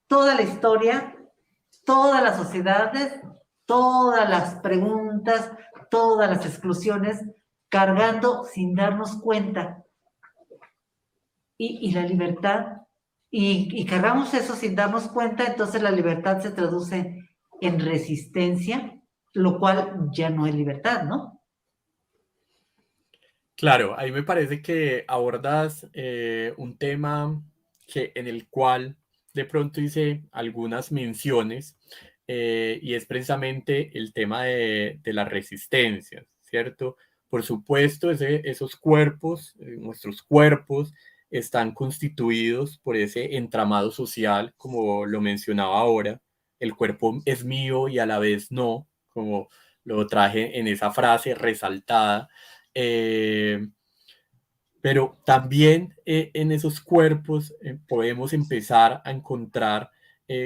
toda la historia, todas las sociedades, todas las preguntas, todas las exclusiones, cargando sin darnos cuenta. y la libertad, y cargamos eso sin darnos cuenta, entonces la libertad se traduce en resistencia, lo cual ya no es libertad, ¿no? Claro, ahí me parece que abordas un tema en el cual de pronto hice algunas menciones y es precisamente el tema de la resistencia, ¿cierto? Por supuesto, esos cuerpos, nuestros cuerpos, están constituidos por ese entramado social, como lo mencionaba ahora. El cuerpo es mío y a la vez no, como lo traje en esa frase resaltada. eh, pero también en esos cuerpos podemos empezar a encontrar,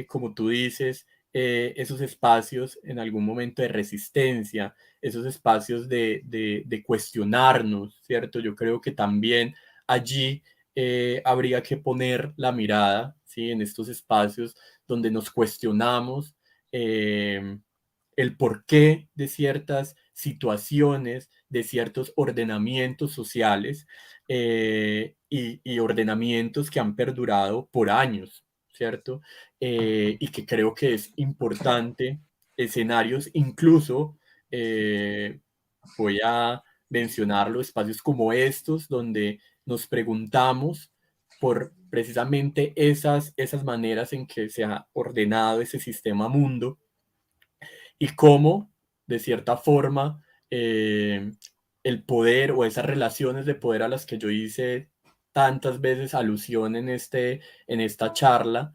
como tú dices, esos espacios en algún momento de resistencia, esos espacios de cuestionarnos, ¿cierto? Yo creo que también allí habría que poner la mirada, ¿sí? En estos espacios donde nos cuestionamos el porqué de ciertas situaciones, de ciertos ordenamientos sociales y ordenamientos que han perdurado por años, ¿cierto? Y que creo que es importante, escenarios incluso, voy a mencionarlo, espacios como estos, donde nos preguntamos por precisamente esas maneras en que se ha ordenado ese sistema mundo y cómo, de cierta forma, el poder o esas relaciones de poder a las que yo hice tantas veces alusión en esta charla,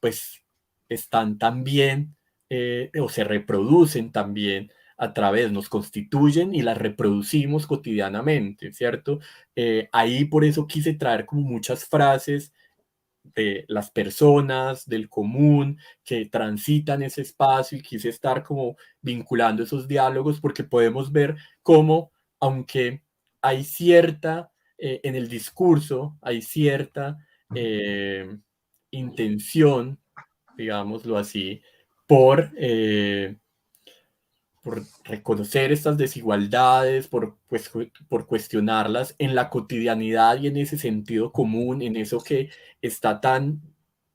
pues están también o se reproducen también a través, nos constituyen y las reproducimos cotidianamente, ¿cierto? Ahí por eso quise traer como muchas frases de las personas, del común, que transitan ese espacio y quise estar como vinculando esos diálogos porque podemos ver cómo, aunque hay cierta, en el discurso, hay cierta intención, digámoslo así, por, eh, por reconocer estas desigualdades, por cuestionarlas en la cotidianidad y en ese sentido común, en eso que está tan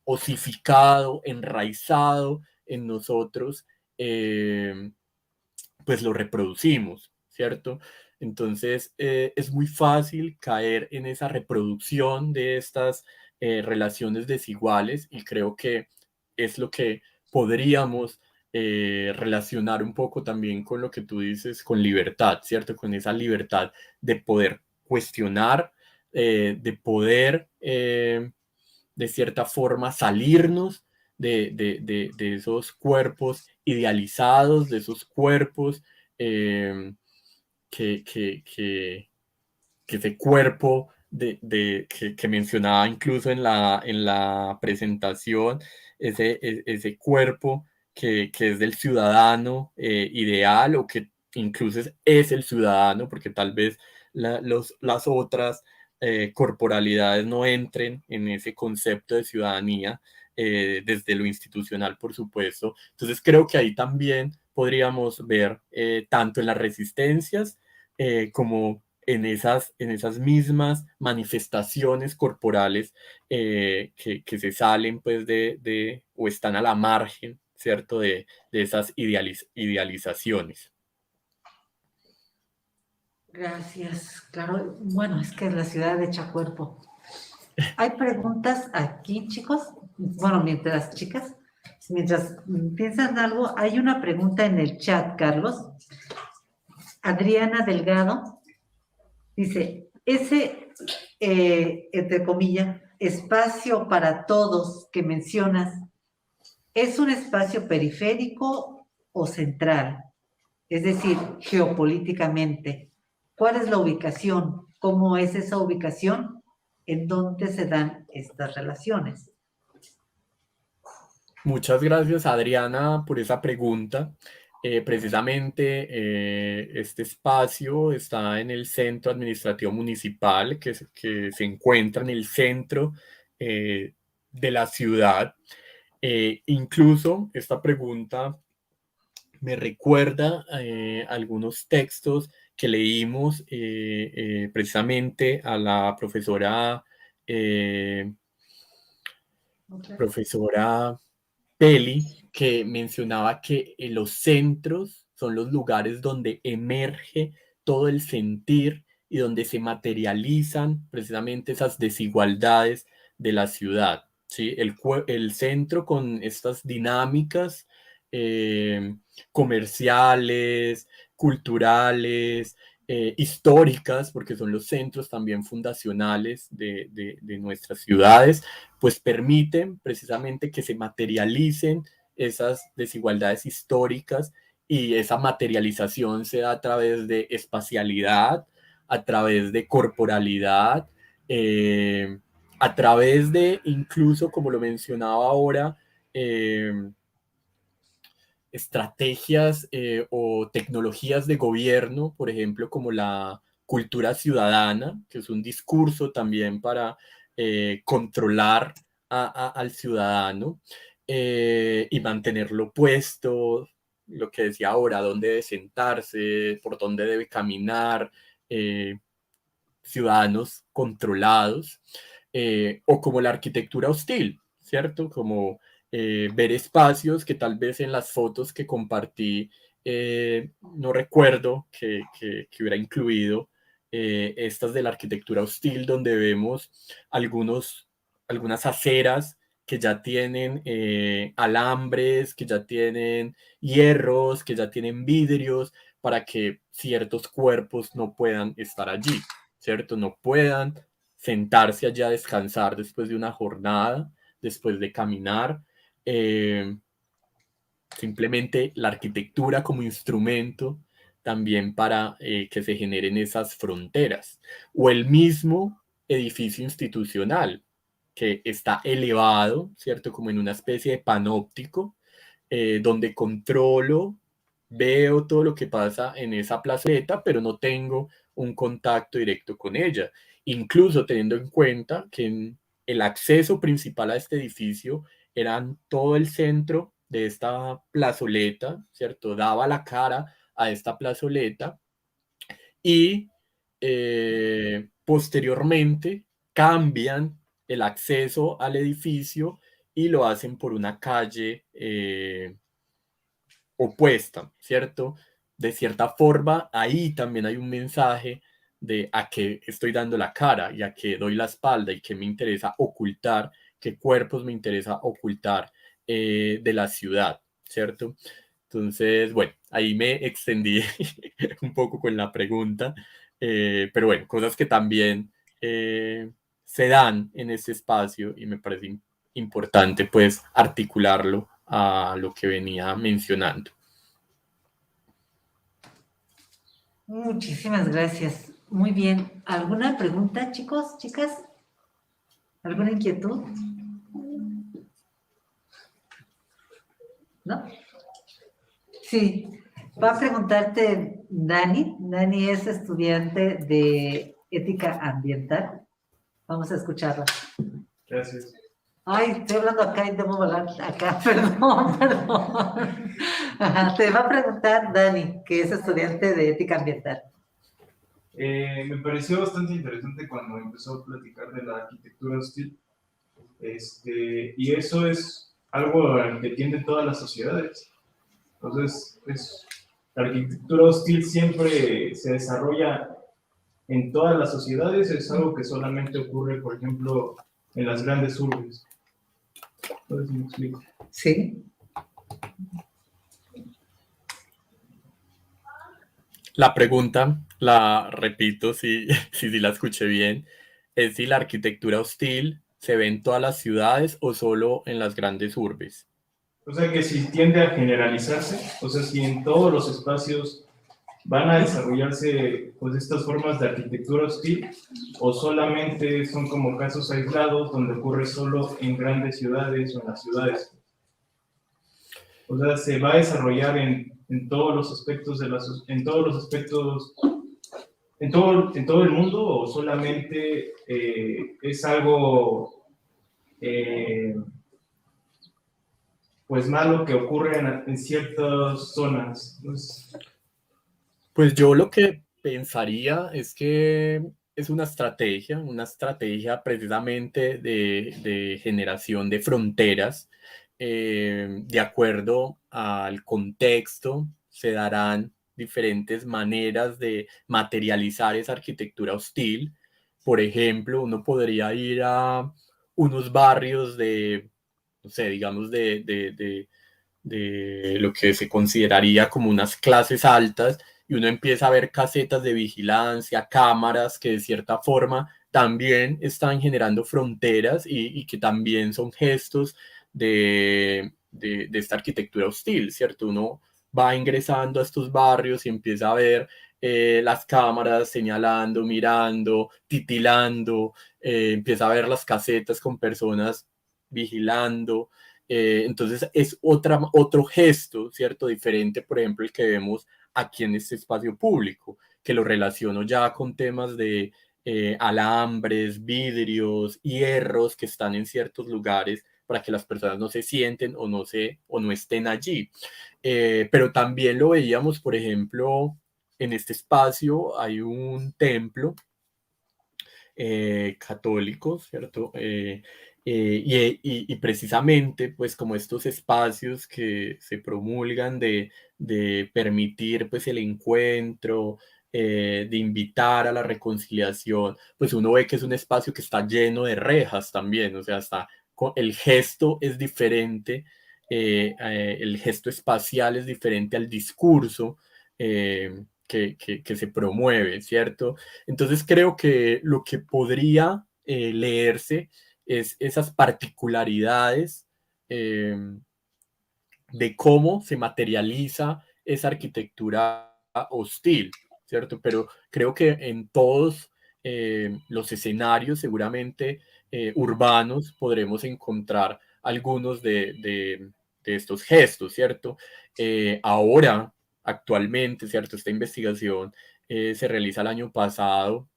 osificado, enraizado en nosotros, pues lo reproducimos, ¿cierto? Entonces es muy fácil caer en esa reproducción de estas relaciones desiguales y creo que es lo que podríamos relacionar un poco también con lo que tú dices, con libertad, ¿cierto? Con esa libertad de poder cuestionar, de poder de cierta forma salirnos de esos cuerpos idealizados, de esos cuerpos eh, que, que, que, que, ese cuerpo que mencionaba incluso en la presentación, ese cuerpo que es del ciudadano ideal o que incluso es el ciudadano, porque tal vez las otras corporalidades no entren en ese concepto de ciudadanía desde lo institucional, por supuesto. Entonces creo que ahí también podríamos ver tanto en las resistencias como en esas mismas manifestaciones corporales que se salen pues o están a la margen, ¿cierto? De esas idealizaciones. Gracias. Claro, bueno, es que es la ciudad hecha cuerpo. Hay preguntas aquí, chicos. Bueno, mientras piensan algo, hay una pregunta en el chat, Carlos. Adriana Delgado dice, ese, entre comillas, espacio para todos que mencionas, ¿es un espacio periférico o central? Es decir, geopolíticamente. ¿Cuál es la ubicación? ¿Cómo es esa ubicación? ¿En dónde se dan estas relaciones? Muchas gracias, Adriana, por esa pregunta. Precisamente este espacio está en el centro administrativo municipal que se encuentra en el centro de la ciudad. Incluso esta pregunta me recuerda algunos textos que leímos precisamente a la profesora profesora Peli, que mencionaba que los centros son los lugares donde emerge todo el sentir y donde se materializan precisamente esas desigualdades de la ciudad, ¿sí? El centro con estas dinámicas comerciales, culturales, históricas, porque son los centros también fundacionales de nuestras ciudades, pues permiten precisamente que se materialicen esas desigualdades históricas, y esa materialización se da a través de espacialidad, a través de corporalidad, a través de incluso, como lo mencionaba ahora, estrategias o tecnologías de gobierno, por ejemplo, como la cultura ciudadana, que es un discurso también para controlar al ciudadano y mantenerlo puesto, lo que decía ahora, dónde debe sentarse, por dónde debe caminar, ciudadanos controlados, o como la arquitectura hostil, ¿cierto? Como ver espacios que tal vez en las fotos que compartí no recuerdo que hubiera incluido, estas de la arquitectura hostil, donde vemos algunas aceras que ya tienen alambres, que ya tienen hierros, que ya tienen vidrios, para que ciertos cuerpos no puedan estar allí, ¿cierto? No puedan sentarse allá a descansar después de una jornada, después de caminar. Simplemente la arquitectura como instrumento también para que se generen esas fronteras. O el mismo edificio institucional, que está elevado, ¿cierto? Como en una especie de panóptico, donde controlo, veo todo lo que pasa en esa plazoleta, pero no tengo un contacto directo con ella. Incluso teniendo en cuenta que el acceso principal a este edificio era todo el centro de esta plazoleta, ¿cierto? Daba la cara a esta plazoleta y posteriormente cambian el acceso al edificio y lo hacen por una calle opuesta, ¿cierto? De cierta forma, ahí también hay un mensaje de a qué estoy dando la cara y a qué doy la espalda y qué me interesa ocultar, qué cuerpos me interesa ocultar de la ciudad, ¿cierto? Entonces, bueno, ahí me extendí un poco con la pregunta, pero bueno, cosas que también se dan en este espacio y me parece importante pues articularlo a lo que venía mencionando. Muchísimas gracias. Muy bien. ¿Alguna pregunta, chicos, chicas? ¿Alguna inquietud? ¿No? Sí. Va a preguntarte Dani. Dani es estudiante de ética ambiental. Vamos a escucharla. Gracias. Ay, estoy hablando acá y debo volar acá, perdón. Ajá, te va a preguntar Dani, que es estudiante de ética ambiental. Me pareció bastante interesante cuando empezó a platicar de la arquitectura hostil. Y eso es algo al que tienden todas las sociedades. Entonces, la arquitectura hostil siempre se desarrolla en todas las sociedades, es algo que solamente ocurre, por ejemplo, en las grandes urbes. No sé si me explico. Sí. La pregunta, la repito si la escuché bien, es si la arquitectura hostil se ve en todas las ciudades o solo en las grandes urbes. O sea que si tiende a generalizarse, o sea, si en todos los espacios van a desarrollarse pues estas formas de arquitectura hostil, o solamente son como casos aislados donde ocurre solo en grandes ciudades o en las ciudades. O sea, se va a desarrollar en todos los aspectos en todo el mundo, o solamente es algo pues malo que ocurre en ciertas zonas. Pues yo lo que pensaría es que es una estrategia precisamente de generación de fronteras. De acuerdo al contexto, se darán diferentes maneras de materializar esa arquitectura hostil. Por ejemplo, uno podría ir a unos barrios de, no sé, digamos, de lo que se consideraría como unas clases altas, y uno empieza a ver casetas de vigilancia, cámaras que de cierta forma también están generando fronteras y que también son gestos de esta arquitectura hostil, ¿cierto? Uno va ingresando a estos barrios y empieza a ver las cámaras señalando, mirando, titilando, empieza a ver las casetas con personas vigilando. Entonces es otro gesto, ¿cierto? Diferente, por ejemplo, el que vemos aquí en este espacio público, que lo relaciono ya con temas de alambres, vidrios, hierros que están en ciertos lugares para que las personas no se sienten o no estén allí. Pero también lo veíamos, por ejemplo, en este espacio hay un templo católico, ¿cierto? Y precisamente, pues como estos espacios que se promulgan de permitir pues el encuentro, de invitar a la reconciliación, pues uno ve que es un espacio que está lleno de rejas también, o sea, el gesto es diferente, el gesto espacial es diferente al discurso que se promueve, ¿cierto? Entonces creo que lo que podría leerse es esas particularidades de cómo se materializa esa arquitectura hostil, ¿cierto? Pero creo que en todos los escenarios, seguramente urbanos, podremos encontrar algunos de estos gestos, ¿cierto? Ahora, actualmente, ¿cierto? Esta investigación se realiza el año pasado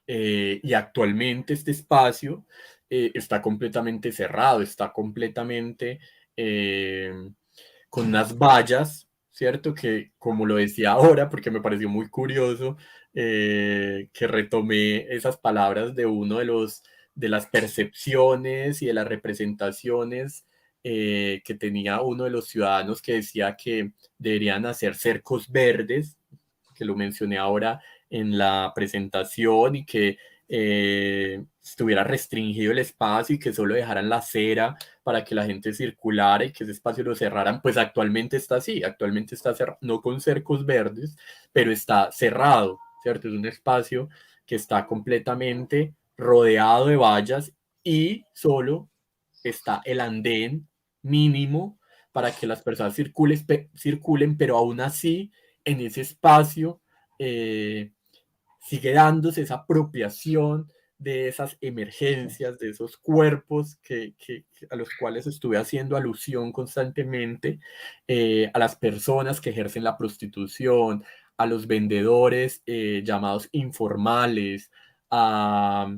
y actualmente este espacio está completamente cerrado, está completamente con unas vallas, ¿cierto? Que como lo decía ahora, porque me pareció muy curioso, que retomé esas palabras de uno de las percepciones y de las representaciones que tenía uno de los ciudadanos, que decía que deberían hacer cercos verdes, que lo mencioné ahora en la presentación, y que estuviera restringido el espacio y que solo dejaran la acera para que la gente circulara y que ese espacio lo cerraran. Pues actualmente está así, actualmente está cerrado, no con cercos verdes, pero está cerrado, ¿cierto? Es un espacio que está completamente rodeado de vallas y solo está el andén mínimo para que las personas circulen, pero aún así en ese espacio sigue dándose esa apropiación de esas emergencias, de esos cuerpos a los cuales estuve haciendo alusión constantemente, a las personas que ejercen la prostitución, a los vendedores llamados informales, a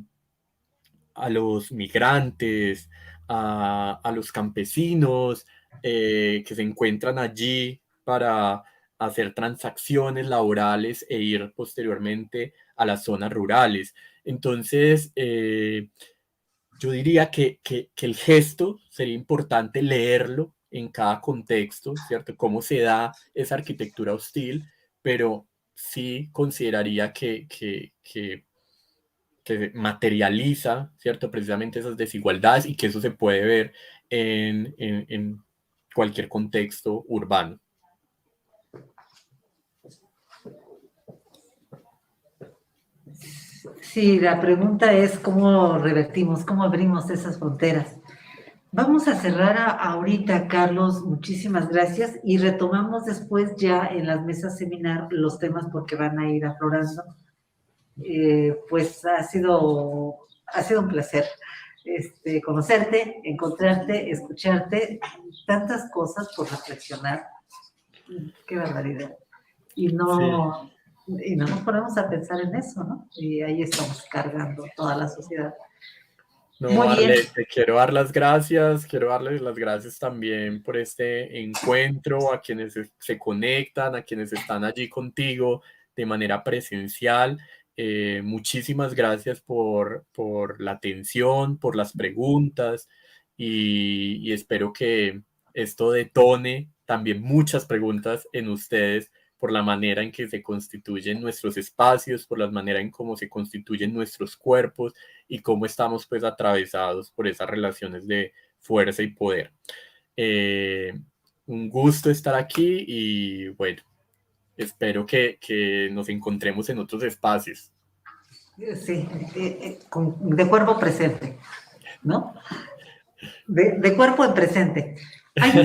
los migrantes, a los campesinos que se encuentran allí para hacer transacciones laborales e ir posteriormente a las zonas rurales. Entonces, yo diría que el gesto sería importante leerlo en cada contexto, ¿cierto? Cómo se da esa arquitectura hostil, pero sí consideraría que materializa, ¿cierto? Precisamente esas desigualdades, y que eso se puede ver en cualquier contexto urbano. Sí, la pregunta es cómo revertimos, cómo abrimos esas fronteras. Vamos a cerrar ahorita, Carlos, muchísimas gracias, y retomamos después ya en las mesas seminar los temas porque van a ir aflorando. Pues ha sido un placer conocerte, encontrarte, escucharte, tantas cosas por reflexionar. Qué barbaridad. Y no nos ponemos a pensar en eso, ¿no? Y ahí estamos cargando toda la sociedad. No, Muy bien. Arlette, quiero darles las gracias también por este encuentro, a quienes se conectan, a quienes están allí contigo de manera presencial. Muchísimas gracias por la atención, por las preguntas y espero que esto detone también muchas preguntas en ustedes por la manera en que se constituyen nuestros espacios, por la manera en cómo se constituyen nuestros cuerpos y cómo estamos pues atravesados por esas relaciones de fuerza y poder. Un gusto estar aquí y bueno, espero que nos encontremos en otros espacios. Sí, de cuerpo presente, ¿no? De cuerpo en presente. Hay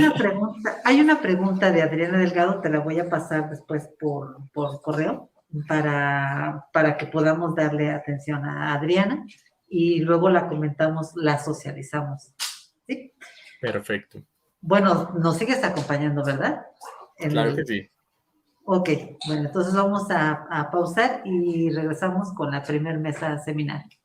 una pregunta de Adriana Delgado, te la voy a pasar después por correo para que podamos darle atención a Adriana y luego la comentamos, la socializamos. ¿Sí? Perfecto. Bueno, nos sigues acompañando, ¿verdad? Claro que sí. Ok, bueno, entonces vamos a pausar y regresamos con la primer mesa seminario.